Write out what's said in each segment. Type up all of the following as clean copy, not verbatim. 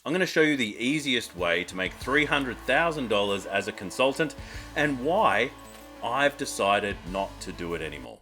I'm going to show you the easiest way to make $300,000 as a consultant and why I've decided not to do it anymore.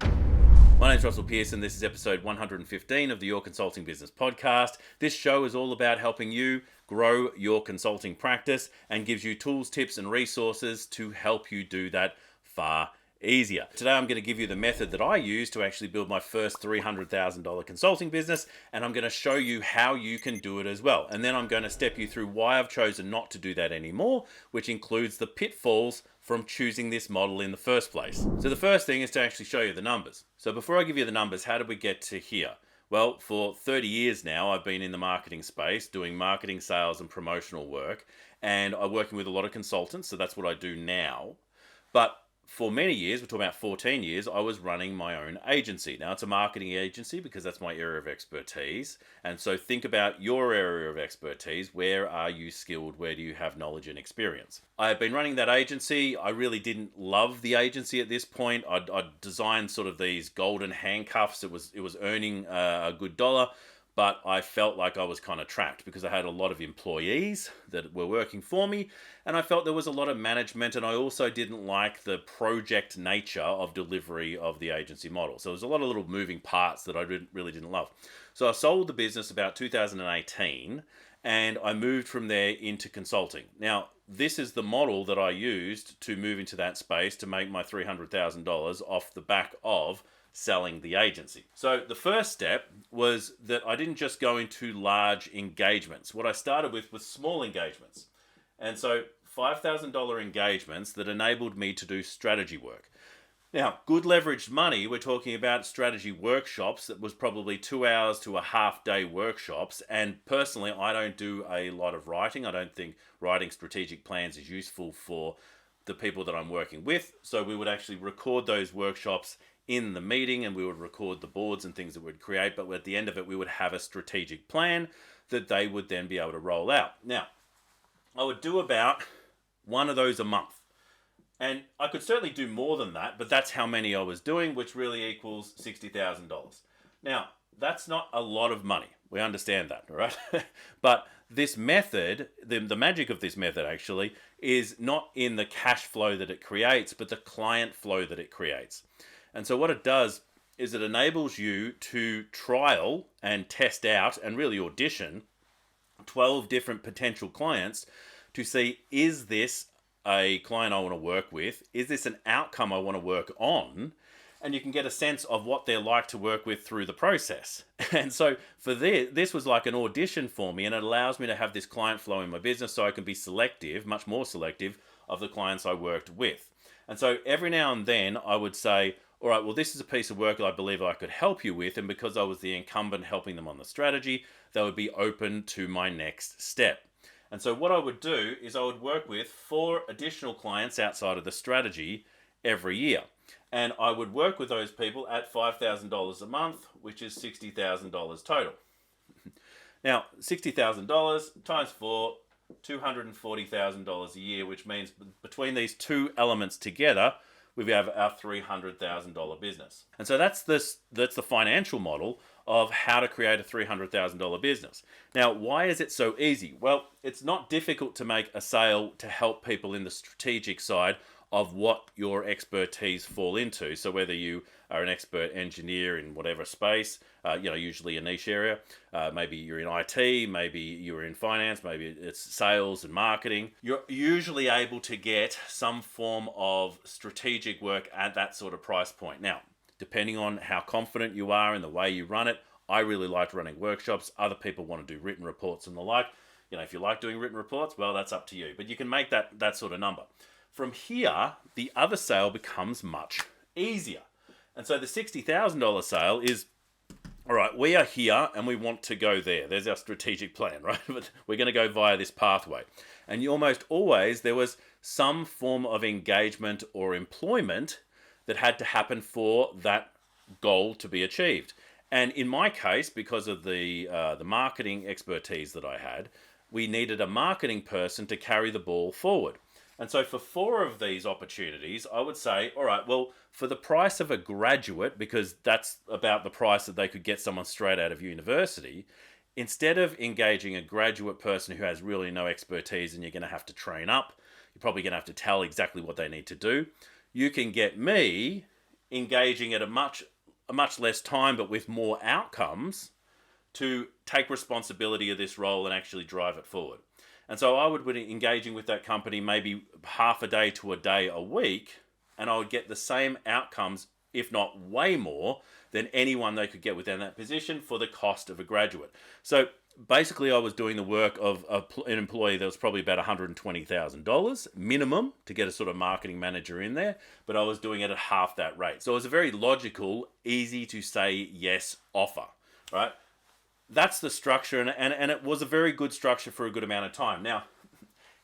My name's Russell Pearson. This is episode 115 of the Your Consulting Business podcast. This show is all about helping you grow your consulting practice and gives you tools, tips, and resources to help you do that far easier. Today I'm going to give you the method that I use to actually build my first $300,000 consulting business, and I'm going to show you how you can do it as well. And then I'm going to step you through why I've chosen not to do that anymore, which includes the pitfalls from choosing this model in the first place. So the first thing is to actually show you the numbers. So before I give you the numbers, how did we get to here? Well, for 30 years now, I've been in the marketing space doing marketing, sales, and promotional work, and I'm working with a lot of consultants, so that's what I do now. But for many years, we're talking about 14 years, I was running my own agency. Now, it's a marketing agency because that's my area of expertise. And so think about your area of expertise. Where are you skilled? Where do you have knowledge and experience? I have been running that agency. I really didn't love the agency at this point. I'd designed sort of these golden handcuffs. It was earning a good dollar. But I felt like I was kind of trapped because I had a lot of employees that were working for me, and I felt there was a lot of management, and I also didn't like the project nature of delivery of the agency model. So there's a lot of little moving parts that I really didn't love. So I sold the business about 2018, and I moved from there into consulting. Now, this is the model that I used to move into that space to make my $300,000 off the back of selling the agency. So the first step was that I didn't just go into large engagements. What I started with was small engagements. And so $5,000 engagements that enabled me to do strategy work. Now, good leveraged money, we're talking about strategy workshops that was probably 2 hours to a half-day workshops. And personally, I don't do a lot of writing. I don't think writing strategic plans is useful for the people that I'm working with. So we would actually record those workshops in the meeting, and we would record the boards and things that we'd create, but at the end of it we would have a strategic plan that they would then be able to roll out. Now, I would do about one of those a month, and I could certainly do more than that, but that's how many I was doing, which really equals $60,000. Now, that's not a lot of money. We understand that, right? But this method, the magic of this method actually, is not in the cash flow that it creates, but the client flow that it creates. And so what it does is it enables you to trial and test out and really audition 12 different potential clients to see, is this a client I want to work with? Is this an outcome I want to work on? And you can get a sense of what they're like to work with through the process. And so for this was like an audition for me, and it allows me to have this client flow in my business so I can be selective, much more selective, of the clients I worked with. And so every now and then I would say, all right, well, this is a piece of work that I believe I could help you with, and because I was the incumbent helping them on the strategy, they would be open to my next step. And so what I would do is I would work with 4 additional clients outside of the strategy every year. And I would work with those people at $5,000 a month, which is $60,000 total. Now, $60,000 times 4, $240,000 a year, which means between these two elements together, we have our $300,000 business. And so that's the financial model of how to create a $300,000 business. Now, why is it so easy? Well, it's not difficult to make a sale to help people in the strategic side of what your expertise fall into. So whether you are an expert engineer in whatever space, usually a niche area, maybe you're in IT, maybe you're in finance, maybe it's sales and marketing, you're usually able to get some form of strategic work at that sort of price point. Now, depending on how confident you are in the way you run it, I really like running workshops. Other people want to do written reports and the like. If you like doing written reports, well, that's up to you. But you can make that sort of number. From here, the other sale becomes much easier. And so the $60,000 sale is, all right, we are here and we want to go there. There's our strategic plan, right? But we're going to go via this pathway. And almost always there was some form of engagement or employment that had to happen for that goal to be achieved. And in my case, because of the marketing expertise that I had, we needed a marketing person to carry the ball forward. And so for 4 of these opportunities, I would say, all right, well, for the price of a graduate, because that's about the price that they could get someone straight out of university, Instead of engaging a graduate person who has really no expertise and you're going to have to train up, you're probably going to have to tell exactly what they need to do. You can get me engaging at a much less time, but with more outcomes, to take responsibility of this role and actually drive it forward. And so I would be engaging with that company maybe half a day to a day a week, and I would get the same outcomes, if not way more, than anyone they could get within that position for the cost of a graduate. So basically, I was doing the work of an employee that was probably about $120,000 minimum to get a sort of marketing manager in there, but I was doing it at half that rate. So it was a very logical, easy to say yes offer, right? That's the structure, and it was a very good structure for a good amount of time. Now,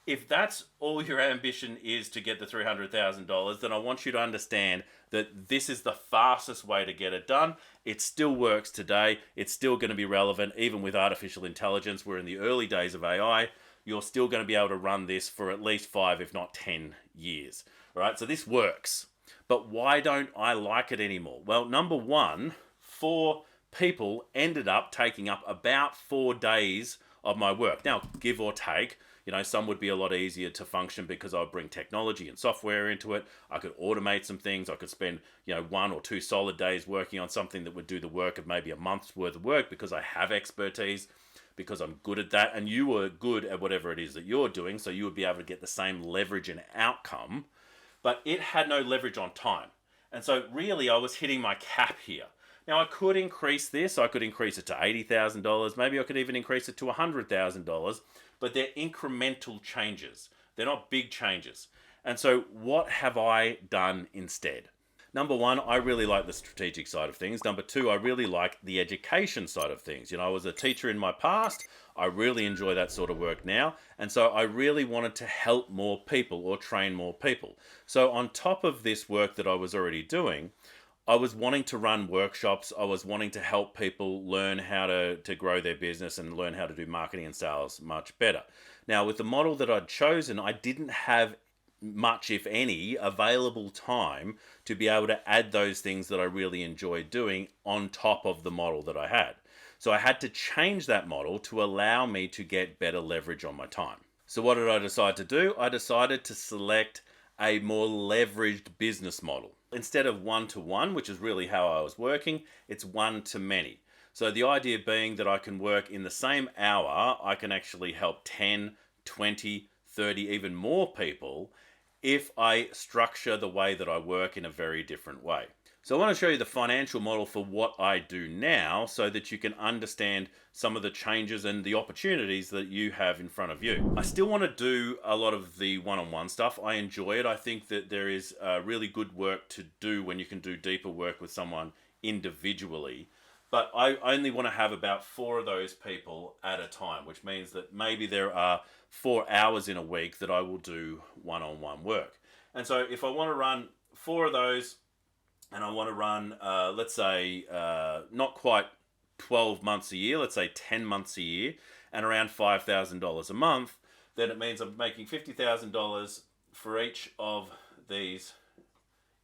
if that's all your ambition is to get the $300,000, then I want you to understand that this is the fastest way to get it done. It still works today. It's still going to be relevant, even with artificial intelligence. We're in the early days of AI. You're still going to be able to run this for at least 5, if not 10 years. All right, so this works. But why don't I like it anymore? Well, number one, 4 people ended up taking up about 4 days of my work. Now, give or take, some would be a lot easier to function because I would bring technology and software into it. I could automate some things. I could spend, 1 or 2 solid days working on something that would do the work of maybe a month's worth of work because I have expertise, because I'm good at that, and you were good at whatever it is that you're doing, so you would be able to get the same leverage and outcome. But it had no leverage on time. And so really I was hitting my cap here. Now, I could increase this. I could increase it to $80,000. Maybe I could even increase it to $100,000. But they're incremental changes. They're not big changes. And so what have I done instead? Number one, I really like the strategic side of things. Number two, I really like the education side of things. I was a teacher in my past. I really enjoy that sort of work now. And so I really wanted to help more people or train more people. So on top of this work that I was already doing, I was wanting to run workshops. I was wanting to help people learn how to grow their business and learn how to do marketing and sales much better. Now, with the model that I'd chosen, I didn't have much, if any, available time to be able to add those things that I really enjoyed doing on top of the model that I had. So I had to change that model to allow me to get better leverage on my time. So what did I decide to do? I decided to select a more leveraged business model. Instead of one-to-one, which is really how I was working, it's one-to-many. So the idea being that I can work in the same hour, I can actually help 10, 20, 30, even more people if I structure the way that I work in a very different way. So I want to show you the financial model for what I do now so that you can understand some of the changes and the opportunities that you have in front of you. I still want to do a lot of the one-on-one stuff. I enjoy it. I think that there is really good work to do when you can do deeper work with someone individually. But I only want to have about 4 of those people at a time, which means that maybe there are 4 hours in a week that I will do one-on-one work. And so if I want to run 4 of those, and I want to run, let's say, not quite 12 months a year, let's say 10 months a year, and around $5,000 a month, then it means I'm making $50,000 for each of these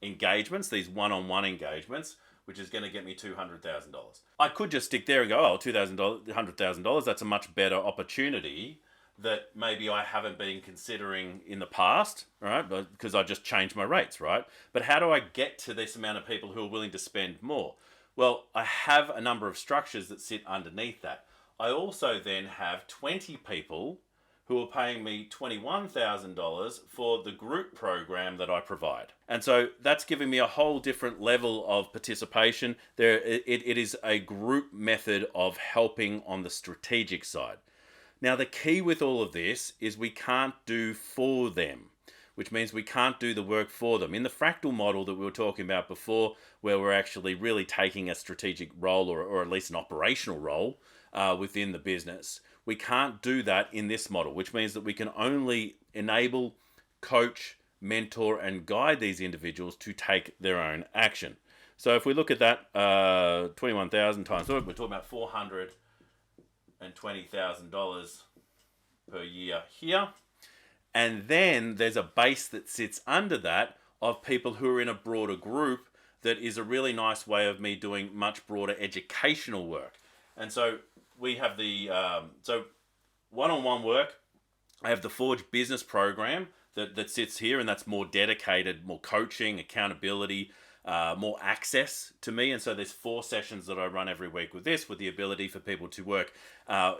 engagements, these one-on-one engagements, which is going to get me $200,000. I could just stick there and go, oh, $100,000, that's a much better opportunity that maybe I haven't been considering in the past, right? But because I just changed my rates, right? But how do I get to this amount of people who are willing to spend more? Well, I have a number of structures that sit underneath that. I also then have 20 people who are paying me $21,000 for the group program that I provide. And so that's giving me a whole different level of participation. It is a group method of helping on the strategic side. Now, the key with all of this is we can't do for them, which means we can't do the work for them. In the fractal model that we were talking about before, where we're actually really taking a strategic role or at least an operational role within the business, we can't do that in this model, which means that we can only enable, coach, mentor, and guide these individuals to take their own action. So if we look at that, 21,000 times, we're talking about $420,000 per year here. And then there's a base that sits under that of people who are in a broader group that is a really nice way of me doing much broader educational work. And so we have the so one-on-one work. I have the Forge Business Program that sits here, and that's more dedicated, more coaching, accountability, more access to me. And so there's 4 sessions that I run every week with this, with the ability for people to work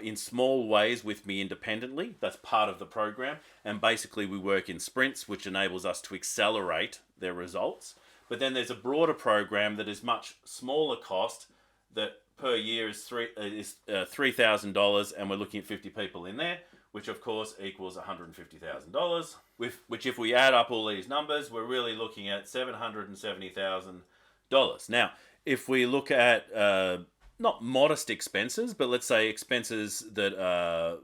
in small ways with me independently. That's part of the program. And basically we work in sprints, which enables us to accelerate their results. But then there's a broader program that is much smaller cost, that per year is $3,000, and we're looking at 50 people in there, which of course equals $150,000. Which, if we add up all these numbers, we're really looking at $770,000. Now, if we look at not modest expenses, but let's say expenses that are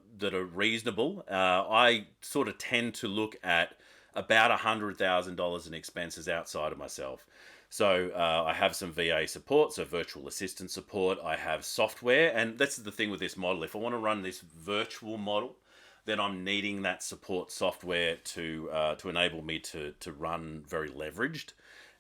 reasonable, I sort of tend to look at about $100,000 in expenses outside of myself. So I have some VA support, so virtual assistant support. I have software, and that's the thing with this model. If I want to run this virtual model, then I'm needing that support software to enable me to run very leveraged.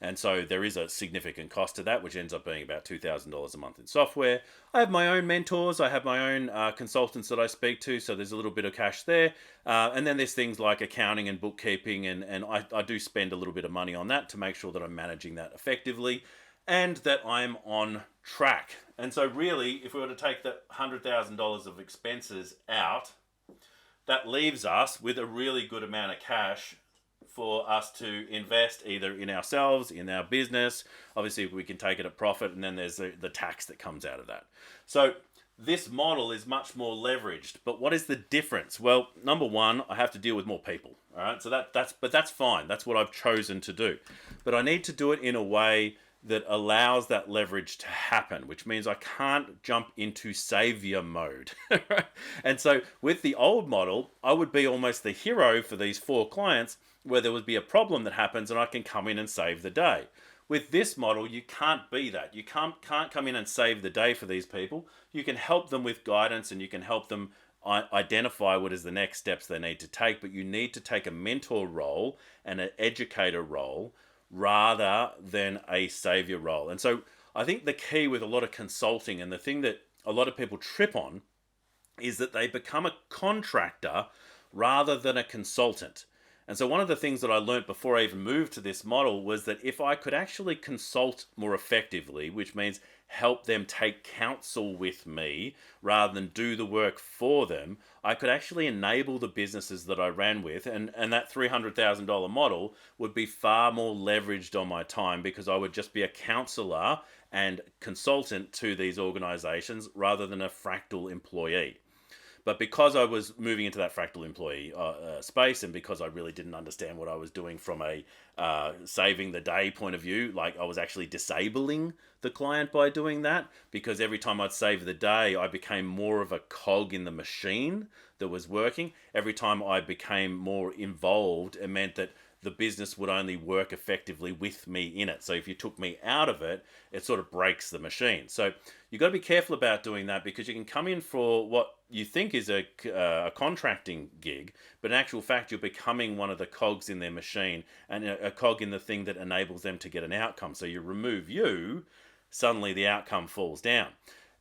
And so there is a significant cost to that, which ends up being about $2,000 a month in software. I have my own mentors. I have my own consultants that I speak to, so there's a little bit of cash there. And then there's things like accounting and bookkeeping, and I do spend a little bit of money on that to make sure that I'm managing that effectively and that I'm on track. And so really, if we were to take that $100,000 of expenses out, that leaves us with a really good amount of cash for us to invest either in ourselves, in our business. Obviously, we can take it at profit, and then there's the tax that comes out of that. So this model is much more leveraged. But what is the difference? Well, number one, I have to deal with more people. All right, so that's fine. That's what I've chosen to do. But I need to do it in a way that allows that leverage to happen, which means I can't jump into savior mode. And so with the old model, I would be almost the hero for these 4 clients, where there would be a problem that happens and I can come in and save the day. With this model, you can't be that. You can't come in and save the day for these people. You can help them with guidance, and you can help them identify what is the next steps they need to take, but you need to take a mentor role and an educator role rather than a savior role. And so I think the key with a lot of consulting, and the thing that a lot of people trip on, is that they become a contractor rather than a consultant. And so one of the things that I learned before I even moved to this model was that if I could actually consult more effectively, which means help them take counsel with me rather than do the work for them, I could actually enable the businesses that I ran with, and that $300,000 model would be far more leveraged on my time, because I would just be a counselor and consultant to these organizations rather than a fractal employee. But because I was moving into that fractal employee space, and because I really didn't understand what I was doing from a saving the day point of view, like I was actually disabling the client by doing that, because every time I'd save the day, I became more of a cog in the machine that was working. Every time I became more involved, it meant that the business would only work effectively with me in it. So if you took me out of it, it sort of breaks the machine. So you've got to be careful about doing that, because you can come in for what you think is a contracting gig, but in actual fact, you're becoming one of the cogs in their machine, and a cog in the thing that enables them to get an outcome. So you remove you, suddenly the outcome falls down.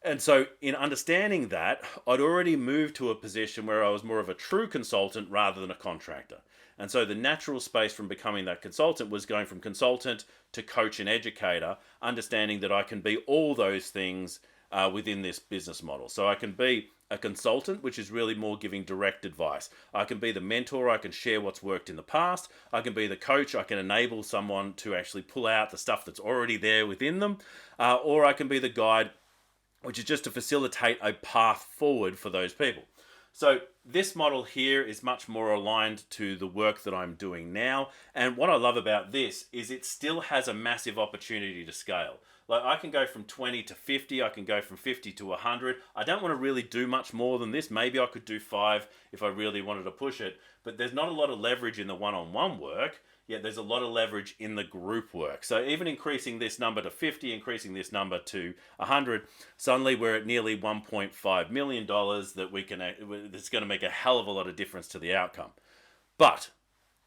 And so in understanding that, I'd already moved to a position where I was more of a true consultant rather than a contractor. And so the natural space from becoming that consultant was going from consultant to coach and educator, understanding that I can be all those things within this business model. So I can be a consultant, which is really more giving direct advice. I can be the mentor. I can share what's worked in the past. I can be the coach. I can enable someone to actually pull out the stuff that's already there within them. Or I can be the guide, which is just to facilitate a path forward for those people. So this model here is much more aligned to the work that I'm doing now. And what I love about this is it still has a massive opportunity to scale. Like I can go from 20 to 50, I can go from 50 to 100. I don't want to really do much more than this. Maybe I could do 5 if I really wanted to push it. But there's not a lot of leverage in the one-on-one work. Yet there's a lot of leverage in the group work. So even increasing this number to 50, increasing this number to 100, suddenly we're at nearly $1.5 million that we can. That's going to make a hell of a lot of difference to the outcome. But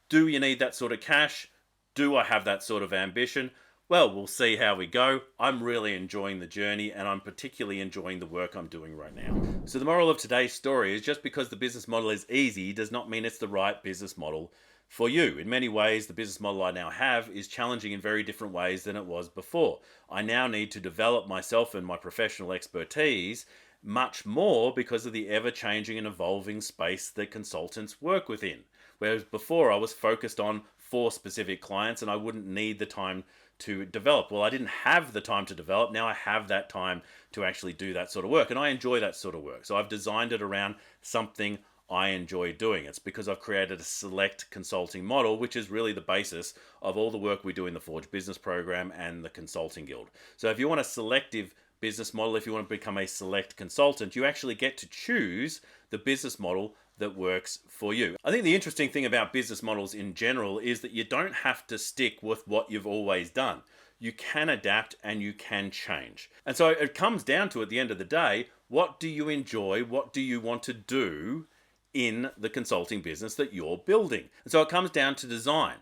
do you need that sort of cash? Do I have that sort of ambition? Well, we'll see how we go. I'm really enjoying the journey and I'm particularly enjoying the work I'm doing right now. So, the moral of today's story is just because the business model is easy does not mean it's the right business model for you. In many ways, the business model I now have is challenging in very different ways than it was before. I now need to develop myself and my professional expertise much more because of the ever-changing and evolving space that consultants work within. Whereas before I was focused on 4 specific clients and I wouldn't need the time to develop. Well, I didn't have the time to develop. Now I have that time to actually do that sort of work, and I enjoy that sort of work. So I've designed it around something I enjoy doing. It's because I've created a select consulting model, which is really the basis of all the work we do in the Forge Business Program and the Consulting Guild. So if you want a selective business model, if you want to become a select consultant, you actually get to choose the business model that works for you. I think the interesting thing about business models in general is that you don't have to stick with what you've always done. You can adapt and you can change. And so it comes down to, at the end of the day, what do you enjoy? What do you want to do in the consulting business that you're building? And so it comes down to design.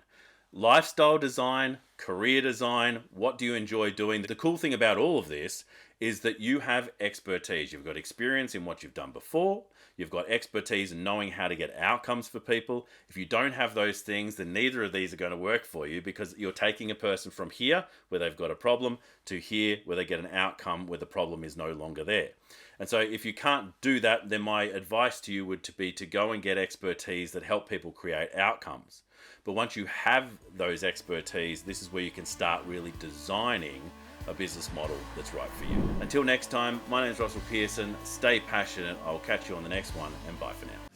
Lifestyle design, career design, what do you enjoy doing? The cool thing about all of this is that you have expertise. You've got experience in what you've done before. You've got expertise in knowing how to get outcomes for people. If you don't have those things, then neither of these are going to work for you, because you're taking a person from here, where they've got a problem, to here, where they get an outcome where the problem is no longer there. And so if you can't do that, then my advice to you would be to go and get expertise that help people create outcomes. But once you have those expertise, this is where you can start really designing a business model that's right for you. Until next time, my name is Russell Pearson. Stay passionate. I'll catch you on the next one, and bye for now.